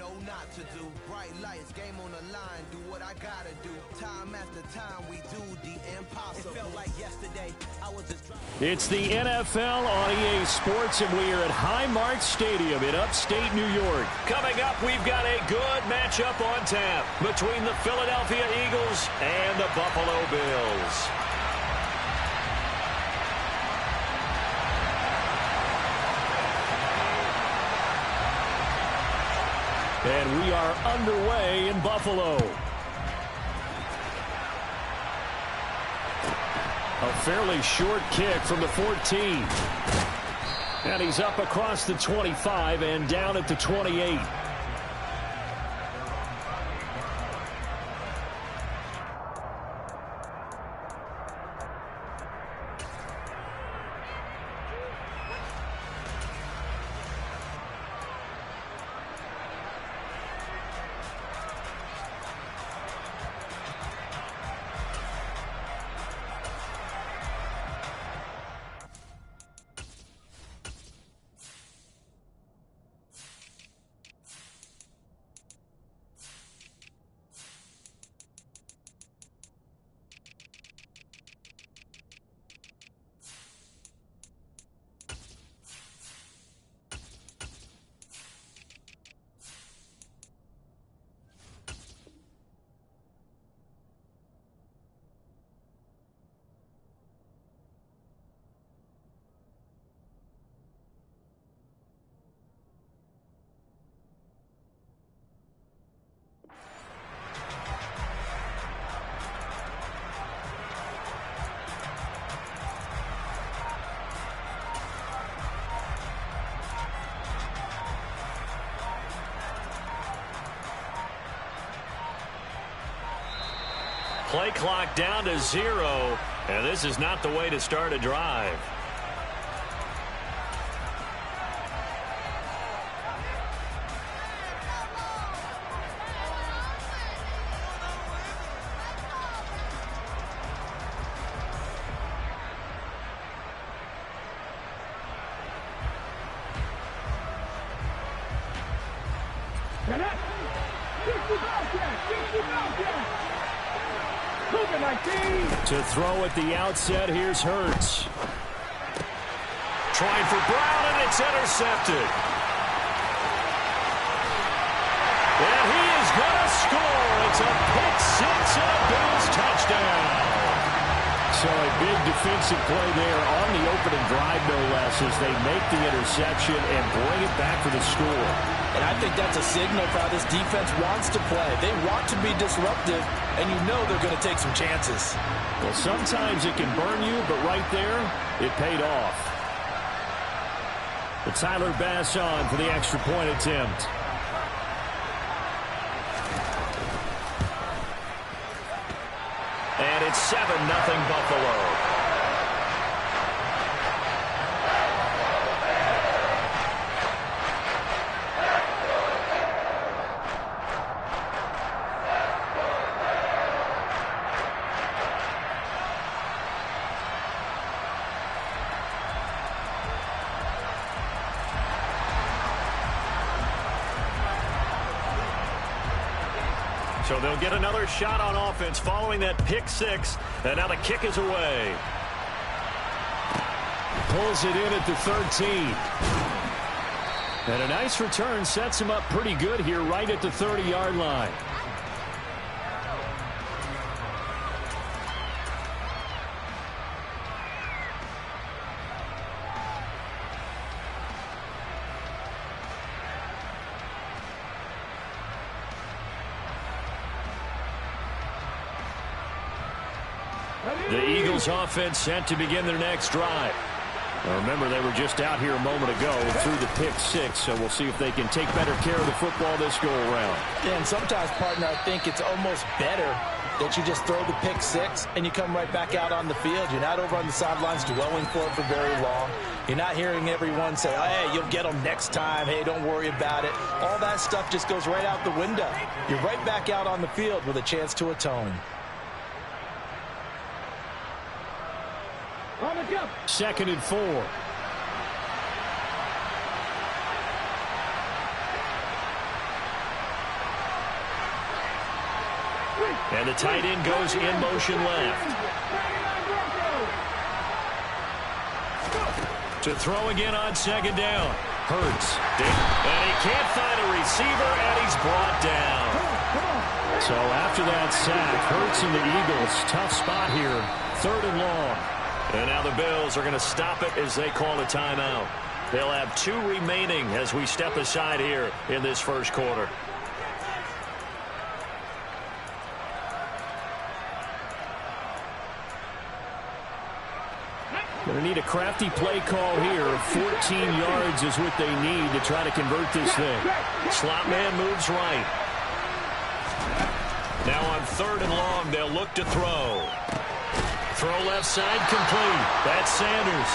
know not to do. Bright lights, game on the line, do what I gotta do. Time after time, we do the impossible. It felt like yesterday, I was just It's the NFL on EA Sports, and we are at Highmark Stadium in upstate New York. Coming up, we've got a good matchup on tap between the Philadelphia Eagles and the Buffalo Bills. And we are underway in Buffalo. A fairly short kick from the 14. And he's up across the 25 and down at the 28. Play clock down to 0, and this is not the way to start a drive. To throw at the outset, here's Hurts. Trying for Brown, and it's intercepted. And he is going to score. It's a pick six and a Bills touchdown. So a big defensive play there on the opening drive, no less, as they make the interception and bring it back for the score. And I think that's a signal for how this defense wants to play. They want to be disruptive, and you know they're going to take some chances. Well, sometimes it can burn you, but right there, it paid off. But Tyler Bass on for the extra point attempt. And it's 7-0 Buffalo. So they'll get another shot on offense following that pick six. And now the kick is away. Pulls it in at the 13. And a nice return sets him up pretty good here right at the 30-yard line. The Eagles offense set to begin their next drive. Now remember, they were just out here a moment ago through the pick six, so we'll see if they can take better care of the football this go-around. Yeah, and sometimes, partner, I think it's almost better that you just throw the pick six and you come right back out on the field. You're not over on the sidelines dwelling for it for very long. You're not hearing everyone say, oh, hey, you'll get them next time. Hey, don't worry about it. All that stuff just goes right out the window. You're right back out on the field with a chance to atone. 2nd and 4. And the tight end goes in motion left. To throw again on second down. Hurts. And he can't find a receiver, and he's brought down. So after that sack, Hurts and the Eagles, tough spot here. 3rd and long. And now the Bills are going to stop it as they call a timeout. They'll have 2 remaining as we step aside here in this first quarter. Going to need a crafty play call here. 14 yards is what they need to try to convert this thing. Slot man moves right. Now on 3rd and long, they'll look to throw. Throw left side complete. That's Sanders.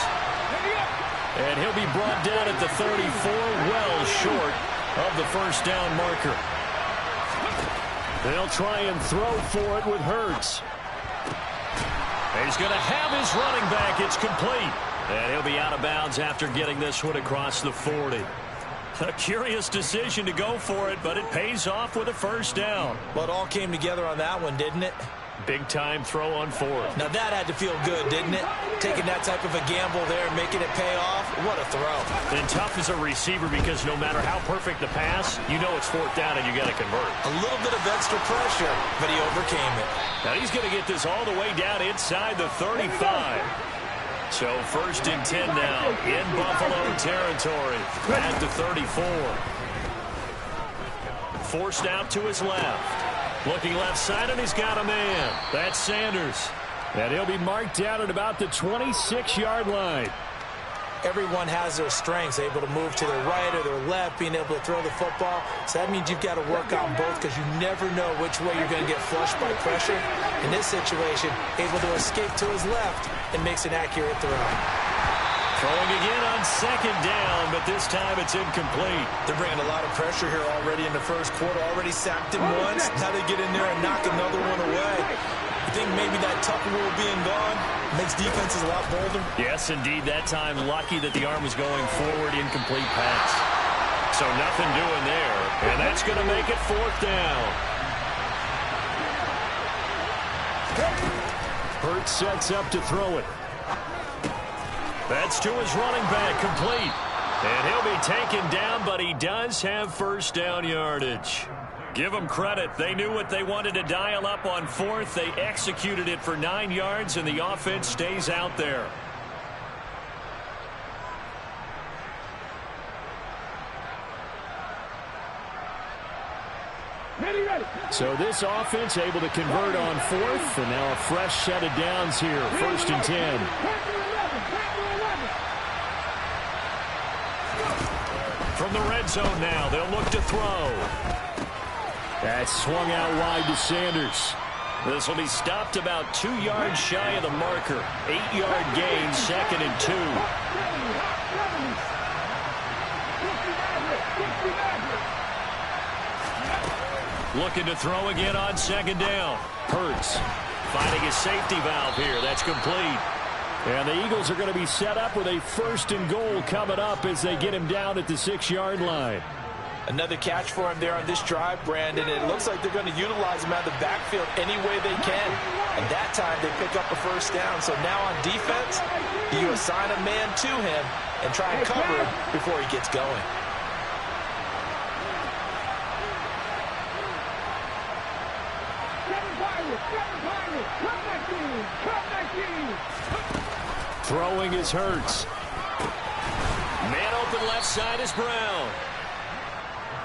And he'll be brought down at the 34, well short of the first down marker. They'll try and throw for it with Hurts. He's going to have his running back. It's complete. And he'll be out of bounds after getting this one across the 40. A curious decision to go for it, but it pays off with a first down. Well, it all came together on that one, didn't it? Big-time throw on 4th. Now that had to feel good, didn't it? Taking that type of a gamble there and making it pay off. What a throw. And tough as a receiver because no matter how perfect the pass, you know it's 4th down and you got to convert. A little bit of extra pressure, but he overcame it. Now he's going to get this all the way down inside the 35. So 1st and 10 now in Buffalo territory at the 34. Forced out to his left. Looking left side, and he's got a man. That's Sanders. And he'll be marked down at about the 26-yard line. Everyone has their strengths, able to move to their right or their left, being able to throw the football. So that means you've got to work on both because you never know which way you're going to get flushed by pressure. In this situation, able to escape to his left and makes an accurate throw. Throwing again on 2nd down, but this time it's incomplete. They're bringing a lot of pressure here already in the first quarter. Already sacked him once. Now they get in there and knock another one away. I think maybe that Tucker rule being gone makes defenses a lot bolder. Yes, indeed. That time, lucky that the arm was going forward, incomplete pass. So nothing doing there, and that's going to make it 4th down. Hurts sets up to throw it. That's to his running back, complete. And he'll be taken down, but he does have first down yardage. Give them credit. They knew what they wanted to dial up on 4th. They executed it for 9 yards, and the offense stays out there. So this offense able to convert on 4th, and now a fresh set of downs here, 1st and 10. From the red zone now, they'll look to throw. That's swung out wide to Sanders. This will be stopped about 2 yards shy of the marker. 8-yard gain, 2nd and 2. Looking to throw again on 2nd down. Hurts finding his safety valve here. That's complete. And the Eagles are going to be set up with a 1st and goal coming up as they get him down at the 6-yard line. Another catch for him there on this drive, Brandon. It looks like they're going to utilize him out of the backfield any way they can. And that time they pick up a 1st down. So now on defense, you assign a man to him and try and cover him before he gets going. Throwing is Hurts. Man open left side is Brown.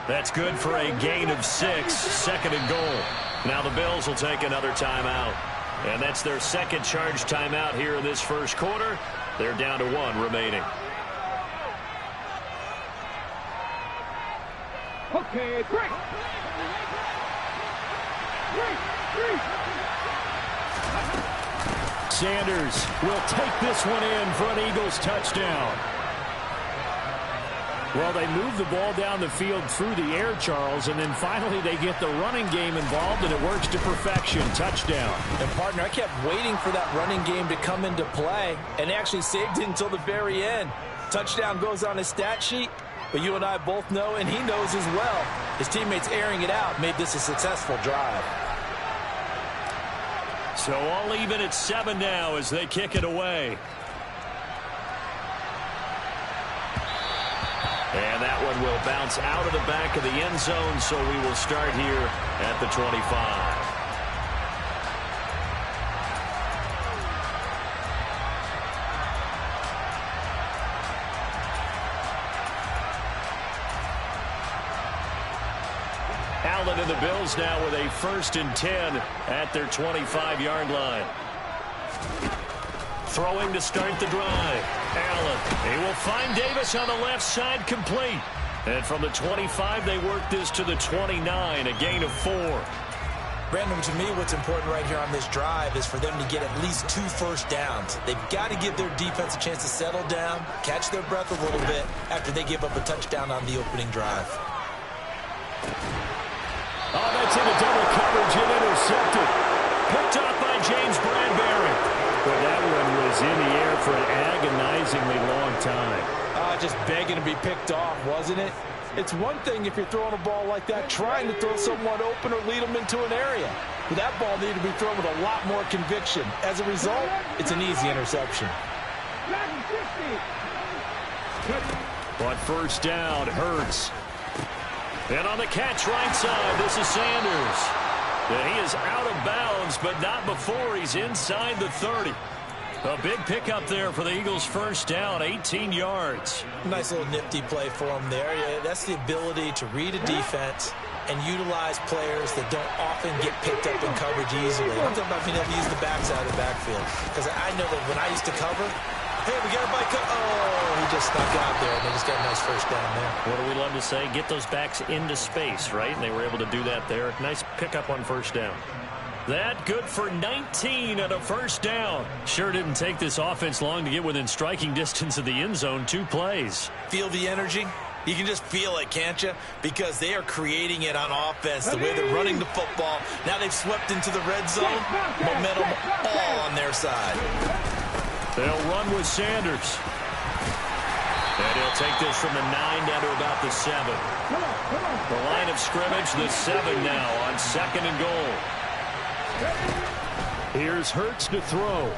That's good for a gain of 6, 2nd and goal. Now the Bills will take another timeout. And that's their 2nd charge timeout here in this first quarter. They're down to 1 remaining. Okay, break. Sanders will take this one in for an Eagles touchdown. Well, they move the ball down the field through the air, Charles, and then finally they get the running game involved, and it works to perfection. Touchdown. And, partner, I kept waiting for that running game to come into play, and actually saved it until the very end. Touchdown goes on his stat sheet, but you and I both know, and he knows as well, his teammates airing it out made this a successful drive. So all even at 7 now as they kick it away. And that one will bounce out of the back of the end zone, so we will start here at the 25. Allen and the Bills now with a 1st and 10 at their 25-yard line. Throwing to start the drive. Allen. He will find Davis on the left side, complete. And from the 25, they work this to the 29, a gain of 4. Brandon, to me, what's important right here on this drive is for them to get at least 2 first downs. They've got to give their defense a chance to settle down, catch their breath a little bit after they give up a touchdown on the opening drive. Oh, that's into double coverage and intercepted. Picked off by James Bradbury. But that one was in the air for an agonizingly long time. Just begging to be picked off, wasn't it? It's one thing if you're throwing a ball like that, trying to throw someone open or lead them into an area. But that ball needed to be thrown with a lot more conviction. As a result, it's an easy interception. But first down, Hurts. And on the catch right side, this is Sanders. And he is out of bounds, but not before he's inside the 30. A big pickup there for the Eagles' first down, 18 yards. Nice little nifty play for him there. Yeah, that's the ability to read a defense and utilize players that don't often get picked up in coverage easily. I'm talking about being able to use the backside of the backfield. Because I know that when I used to cover, hey, we got a bike. Oh, he just snuck out there, and they just got a nice first down there. What do we love to say? Get those backs into space, right? And they were able to do that there. Nice pickup on first down. That good for 19 and a first down. Sure didn't take this offense long to get within striking distance of the end zone. 2 plays. Feel the energy? You can just feel it, can't you? Because they are creating it on offense, the way they're running the football. Now they've swept into the red zone. Momentum all on their side. They'll run with Sanders. And he'll take this from the 9 down to about the 7. The line of scrimmage, the 7 now on 2nd and goal. Here's Hurts to throw.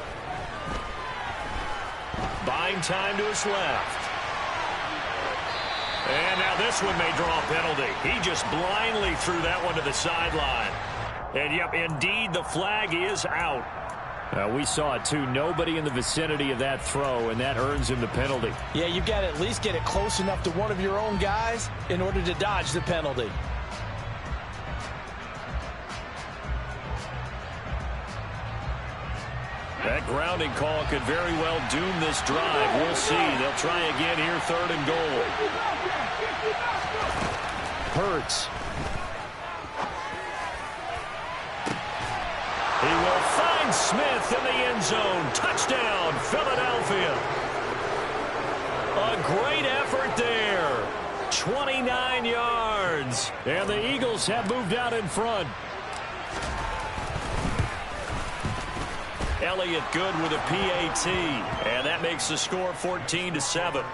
Buying time to his left. And now this one may draw a penalty. He just blindly threw that one to the sideline. And, yep, indeed, the flag is out. We saw it, too. Nobody in the vicinity of that throw, and that earns him the penalty. Yeah, you've got to at least get it close enough to one of your own guys in order to dodge the penalty. That grounding call could very well doom this drive. We'll see. They'll try again here, 3rd and goal. Hurts. He will find Smith in the end zone. Touchdown, Philadelphia. A great effort there. 29 yards. And the Eagles have moved out in front. Elliott good with a PAT. And that makes the score 14-7.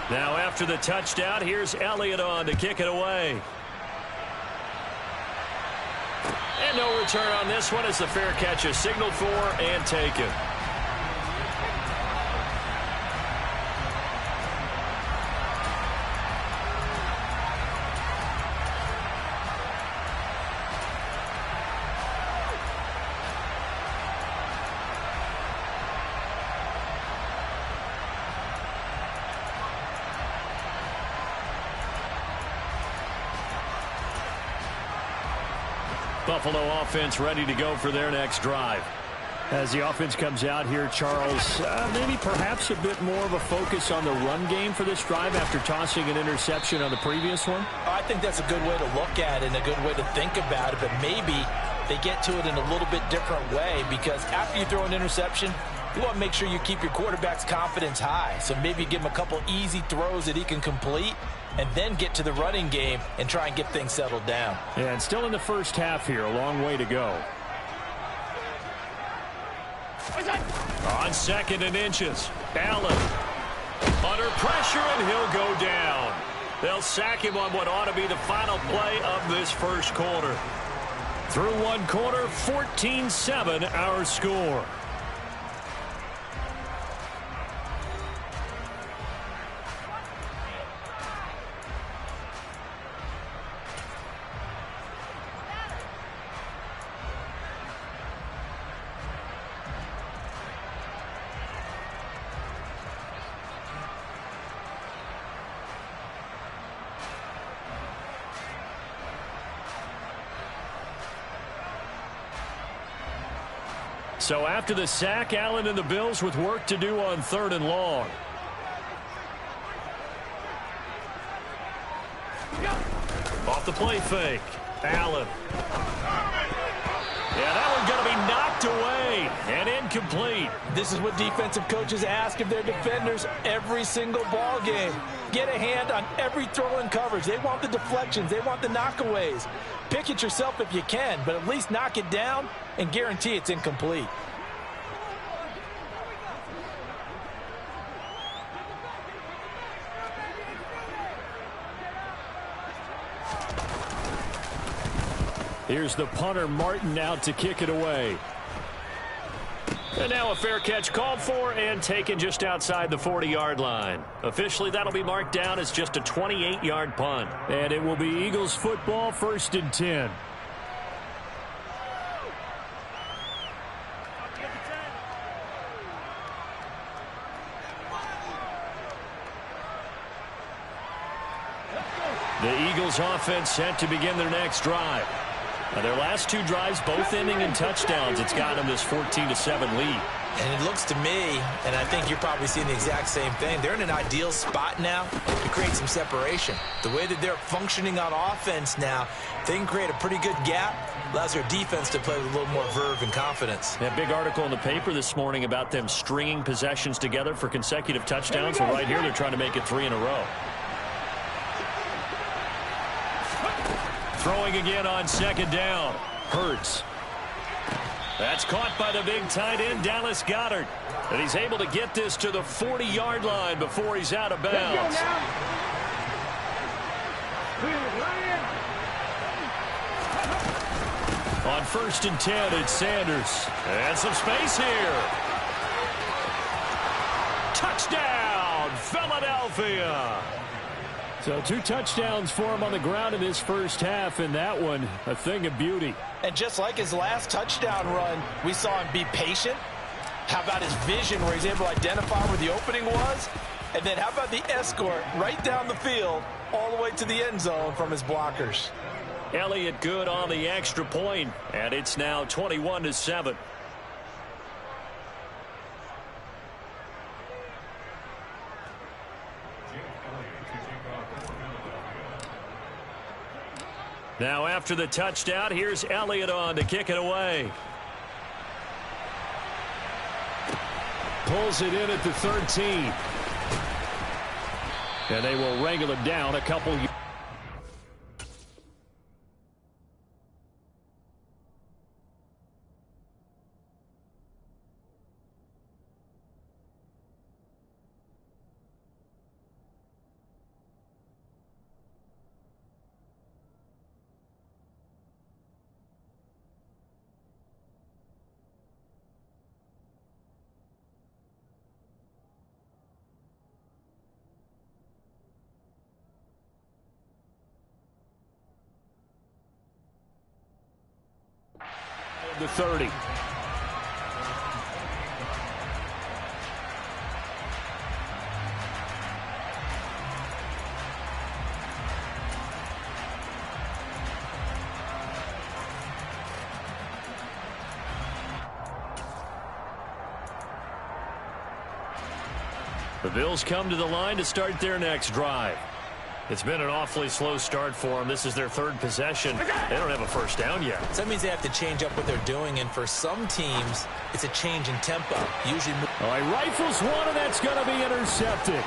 Now after the touchdown, here's Elliott on to kick it away. And no return on this one as the fair catch is signaled for and taken. Buffalo offense ready to go for their next drive. As the offense comes out here, Charles, maybe perhaps a bit more of a focus on the run game for this drive after tossing an interception on the previous one? I think that's a good way to look at it and a good way to think about it, but maybe they get to it in a little bit different way because after you throw an interception, you want to make sure you keep your quarterback's confidence high. So maybe give him a couple easy throws that he can complete and then get to the running game and try and get things settled down. Yeah, and still in the first half here, a long way to go. On 2nd and inches, Allen. Under pressure, and he'll go down. They'll sack him on what ought to be the final play of this first quarter. Through one quarter, 14-7 our score. So after the sack, Allen and the Bills with work to do on 3rd and long. Off the play fake. Allen. Yeah, that one's going to be knocked away and incomplete. This is what defensive coaches ask of their defenders every single ball game. Get a hand on every throw in coverage. They want the deflections. They want the knockaways. Pick it yourself if you can, but at least knock it down and guarantee it's incomplete. Here's the punter, Martin, out to kick it away. And now a fair catch called for and taken just outside the 40-yard line. Officially, that'll be marked down as just a 28-yard punt. And it will be Eagles football, 1st and 10. The Eagles offense set to begin their next drive. Now their last 2 drives, both ending in touchdowns. It's got them this 14-7 lead. And it looks to me, and I think you're probably seeing the exact same thing, they're in an ideal spot now to create some separation. The way that they're functioning on offense now, they can create a pretty good gap, allows their defense to play with a little more verve and confidence. That big article in the paper this morning about them stringing possessions together for consecutive touchdowns. Well, right here they're trying to make it 3 in a row. Throwing again on 2nd down. Hurts. That's caught by the big tight end, Dallas Goedert. And he's able to get this to the 40-yard line before he's out of bounds. On 1st and 10, it's Sanders. And some space here. Touchdown, Philadelphia. So 2 touchdowns for him on the ground in this first half, and that one a thing of beauty. And just like his last touchdown run, we saw him be patient. How about his vision where he's able to identify where the opening was? And then how about the escort right down the field all the way to the end zone from his blockers? Elliott good on the extra point, and it's now 21-7. Now after the touchdown, here's Elliott on to kick it away. Pulls it in at the 13. And they will wrangle it down a couple. The 30. The Bills come to the line to start their next drive. It's been an awfully slow start for them. This is their 3rd possession. They don't have a first down yet. So that means they have to change up what they're doing, and for some teams, it's a change in tempo. Usually, all right, rifles one, and that's going to be intercepted.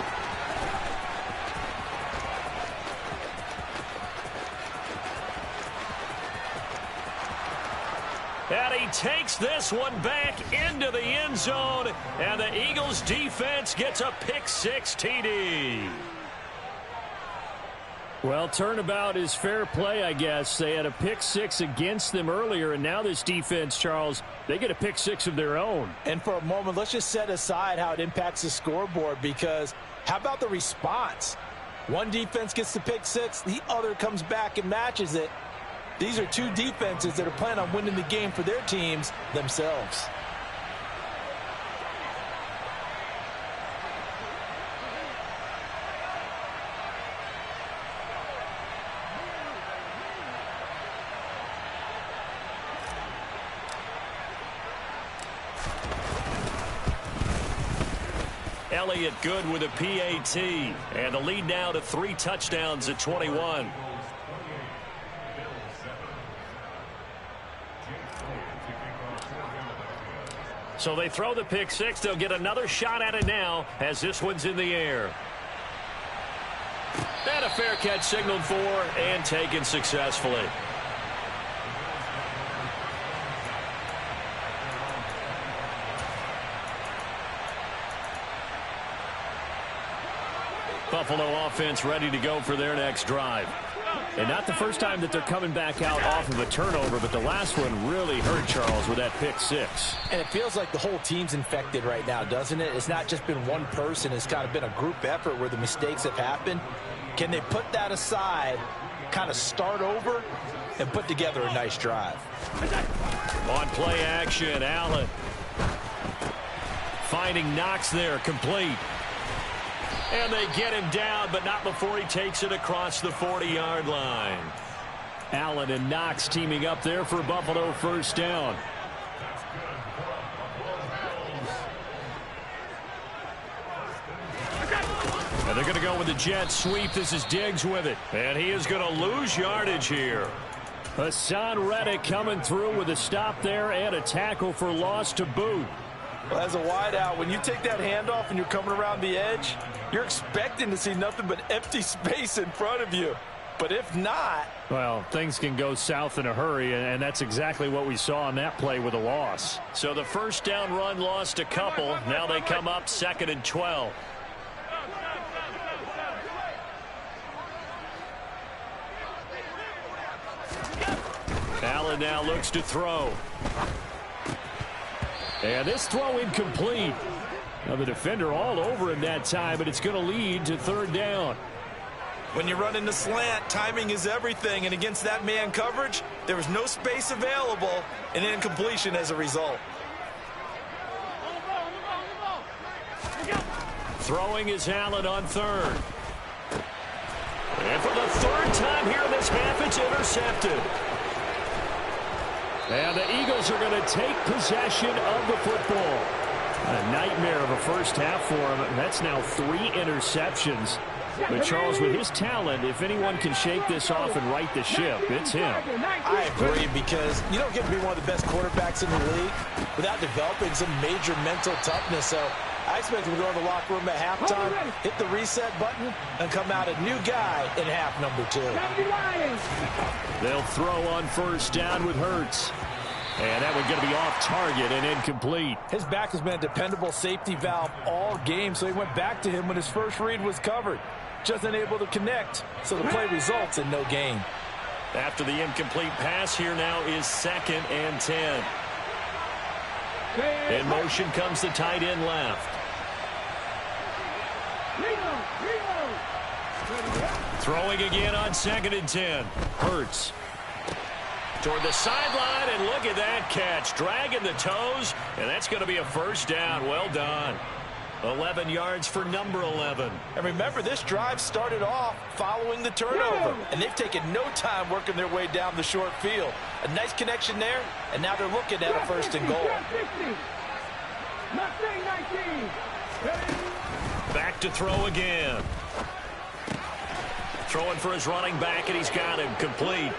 And he takes this one back into the end zone, and the Eagles defense gets a pick-6 TD. Well, turnabout is fair play, I guess. They had a pick-6 against them earlier, and now this defense, Charles, they get a pick-6 of their own. And for a moment, let's just set aside how it impacts the scoreboard, because how about the response? One defense gets the pick-6, the other comes back and matches it. These are two defenses that are planning on winning the game for their teams themselves. Elliott good with a PAT, and the lead now to 3 touchdowns at 21. So they throw the pick-6. They'll get another shot at it now as this one's in the air. And a fair catch signaled for and taken successfully. Buffalo offense ready to go for their next drive. And not the first time that they're coming back out off of a turnover, but the last one really hurt, Charles, with that pick-6. And it feels like the whole team's infected right now, doesn't it? It's not just been one person. It's kind of been a group effort where the mistakes have happened. Can they put that aside, kind of start over, and put together a nice drive? On play action, Allen. Finding Knox there, complete. And they get him down, but not before he takes it across the 40-yard line. Allen and Knox teaming up there for Buffalo first down. And they're going to go with the jet sweep. This is Diggs with it. And he is going to lose yardage here. Hassan Reddick coming through with a stop there and a tackle for loss to boot. Well, as a wideout, when you take that handoff and you're coming around the edge, you're expecting to see nothing but empty space in front of you. But if not... well, things can go south in a hurry, and that's exactly what we saw on that play with a loss. So the first down run lost a couple. Now they come up 2nd and 12. Allen now looks to throw. And this throw incomplete. Now the defender all over him that time, but it's going to lead to 3rd down. When you run into slant, timing is everything, and against that man coverage, there was no space available, and incompletion as a result. Throwing is Allen on 3rd. And for the 3rd time here in this half, it's intercepted. And the Eagles are going to take possession of the football. A nightmare of a first half for him. That's now 3 interceptions. But Charles, with his talent, if anyone can shake this off and right the ship, it's him. I agree, because you don't get to be one of the best quarterbacks in the league without developing some major mental toughness. So I expect him to go to the locker room at halftime, hit the reset button, and come out a new guy in half number 2. They'll throw on first down with Hurts. And that one's going to be off target and incomplete. His back has been a dependable safety valve all game, so he went back to him when his first read was covered. Just unable to connect, so the play results in no gain. After the incomplete pass, here now is 2nd and 10. In motion comes the tight end left. Throwing again on 2nd and 10. Hurts. Toward the sideline, and look at that catch. Dragging the toes, and that's going to be a first down. Well done. 11 yards for number 11. And remember, this drive started off following the turnover, and they've taken no time working their way down the short field. A nice connection there, and now they're looking at a 1st and goal. Back to throw again. Throwing for his running back, and he's got him complete.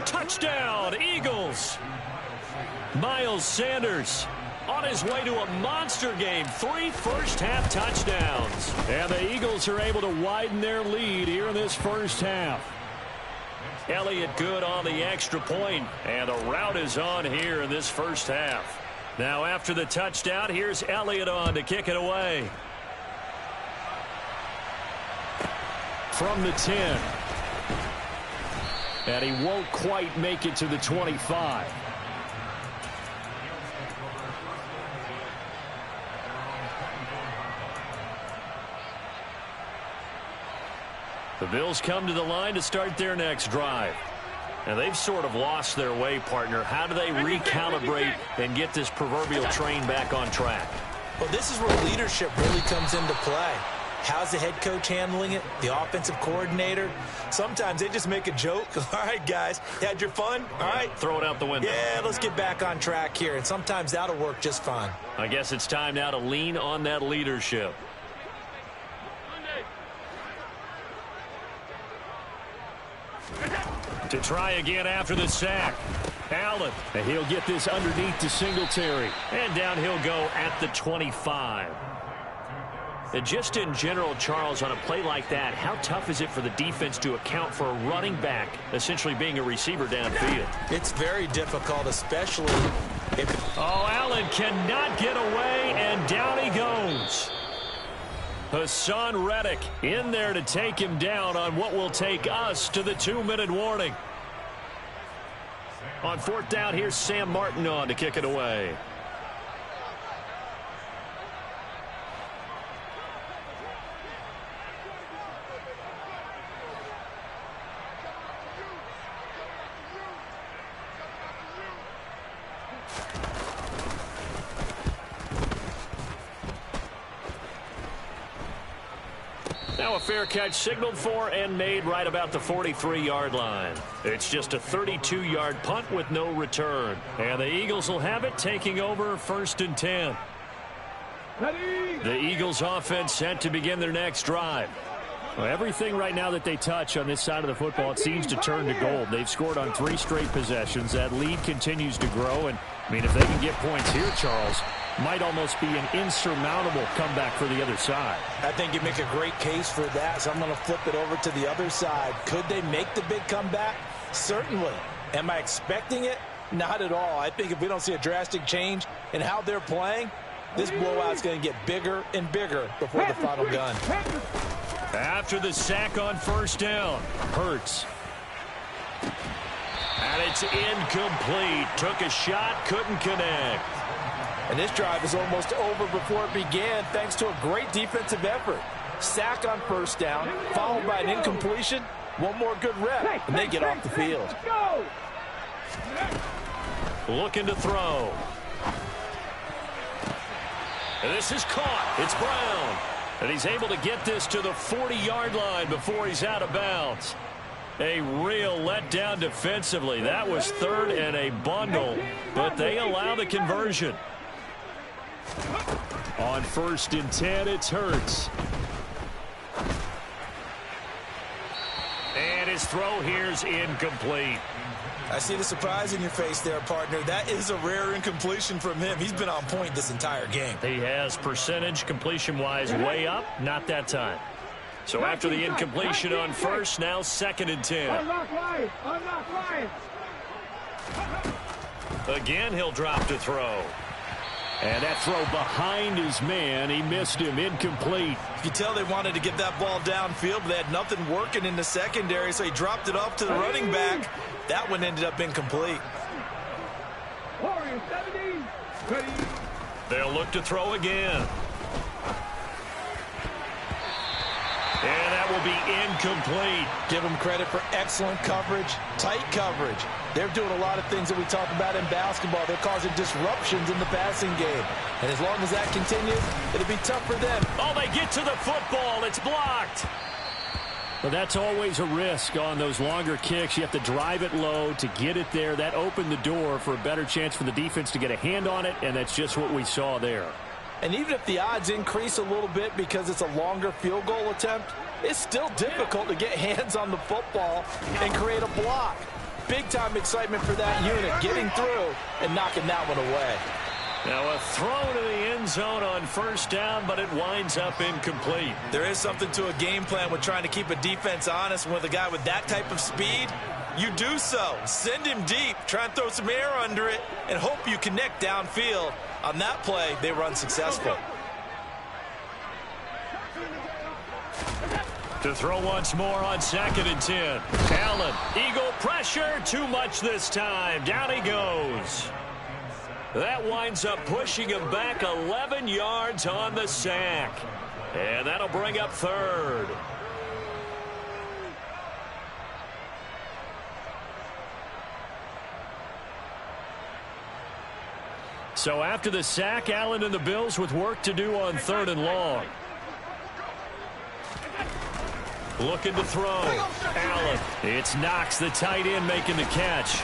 Touchdown, Eagles. Miles Sanders on his way to a monster game. 3 first-half touchdowns. And the Eagles are able to widen their lead here in this first half. Elliott good on the extra point, and the route is on here in this first half. Now after the touchdown, here's Elliott on to kick it away. From the 10. And he won't quite make it to the 25. The Bills come to the line to start their next drive. And they've sort of lost their way, partner. How do they recalibrate and get this proverbial train back on track? Well, this is where leadership really comes into play. How's the head coach handling it? The offensive coordinator? Sometimes they just make a joke. All right, guys, had your fun? All right. Throw it out the window. Yeah, let's get back on track here. And sometimes that'll work just fine. I guess it's time now to lean on that leadership. To try again after the sack. Allen. And he'll get this underneath to Singletary. And down he'll go at the 25. And just in general, Charles, on a play like that, how tough is it for the defense to account for a running back essentially being a receiver downfield? It's very difficult, especially if... Oh, Allen cannot get away, and down he goes. Hassan Reddick in there to take him down on what will take us to the 2-minute warning. On fourth down, here's Sam Martin on to kick it away. Now a fair catch signaled for and made right about the 43-yard line. It's just a 32-yard punt with no return. And the Eagles will have it, taking over 1st and 10. The Eagles offense set to begin their next drive. Well, everything right now that they touch on this side of the football, it seems to turn to gold. They've scored on 3 straight possessions. That lead continues to grow. And, I mean, if they can get points here, Charles, might almost be an insurmountable comeback for the other side. I think you make a great case for that, so I'm going to flip it over to the other side. Could they make the big comeback? Certainly. Am I expecting it? Not at all. I think if we don't see a drastic change in how they're playing, this blowout's going to get bigger and bigger before the final gun. After the sack on 1st down, Hurts. And it's incomplete. Took a shot, couldn't connect. And this drive is almost over before it began thanks to a great defensive effort. Sack on 1st down, followed by an incompletion. One more good rep, and they get off the field. Looking to throw. And this is caught. It's Brown. And he's able to get this to the 40-yard line before he's out of bounds. A real letdown defensively. That was 3rd and a bundle, but they allow the conversion. On 1st and 10, it's Hurts. And his throw here's incomplete. I see the surprise in your face there, partner. That is a rare incompletion from him. He's been on point this entire game. He has percentage completion-wise way up, not that time. So after the incompletion on 1st, now 2nd and 10. Again, he'll drop to throw. And that throw behind his man, he missed him, incomplete. You can tell they wanted to get that ball downfield, but they had nothing working in the secondary, so he dropped it off to the running back. That one ended up incomplete. They'll look to throw again. And that will be incomplete. Give them credit for excellent coverage, tight coverage. They're doing a lot of things that we talk about in basketball. They're causing disruptions in the passing game. And as long as that continues, it'll be tough for them. Oh, they get to the football. It's blocked. But that's always a risk on those longer kicks. You have to drive it low to get it there. That opened the door for a better chance for the defense to get a hand on it, and that's just what we saw there. And even if the odds increase a little bit because it's a longer field goal attempt, it's still difficult to get hands on the football and create a block. Big-time excitement for that unit, getting through and knocking that one away. Now a throw to the end zone on 1st down, but it winds up incomplete. There is something to a game plan with trying to keep a defense honest with a guy with that type of speed. you do so. Send him deep. Try and throw some air under it and hope you connect downfield. On that play, they were unsuccessful. To throw once more on 2nd and 10. Allen, eagle pressure, too much this time. Down he goes. That winds up pushing him back 11 yards on the sack. And that'll bring up 3rd. So after the sack, Allen and the Bills with work to do on 3rd and long. Looking to throw. Allen. It's Knox, the tight end, making the catch.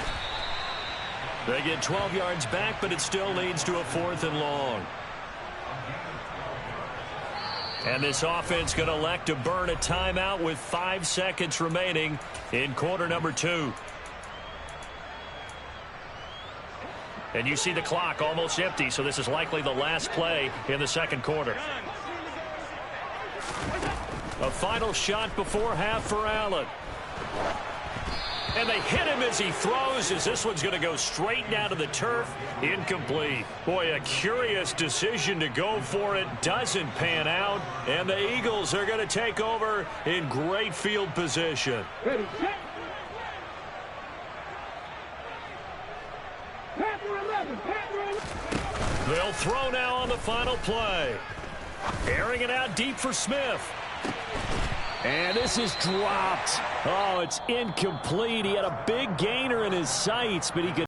They get 12 yards back, but it still leads to a 4th and long. And this offense going to elect to burn a timeout with 5 seconds remaining in quarter number 2. And you see the clock almost empty, so this is likely the last play in the 2nd quarter. A final shot before half for Allen. And they hit him as he throws, as this one's going to go straight down to the turf. Incomplete. Boy, a curious decision to go for it. Doesn't pan out. And the Eagles are going to take over in great field position. They'll throw now on the final play. Airing it out deep for Smith. And this is dropped. Oh, it's incomplete. He had a big gainer in his sights, but he could